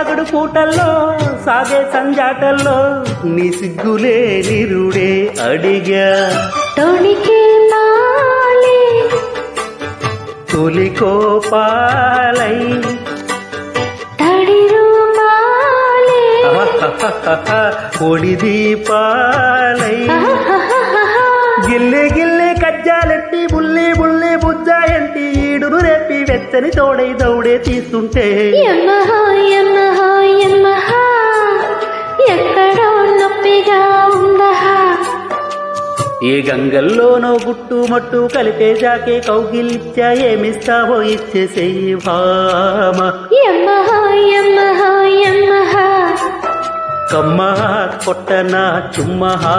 సాగుడు పూటల్లో సాగే సంజాటల్లో నీ సిగ్గులే నిరుడే అడిగా తొణికే పాలే తొలికో పాలై తడి రూపాలే పొడి దీపాలై గిల్లే గిల్లే కజ్జాలెట్టి బుల్లి బుల్లి బుజ్జాయంటి ఈడును రేపి వెచ్చని తోడై దౌడే తీస్తుంటే యమహా యమహా యమహా ఎక్కడో నొప్పిగా ఉందహా ఏ గంగల్లోనో గుట్టు మట్టు కలిపే జాకే కౌగిలిచ్చా ఏమిస్తావో ఇచ్చేసేయి భామ యమహా యమహా యమహా కమ్మహా కొట్టనా చుమ్మహా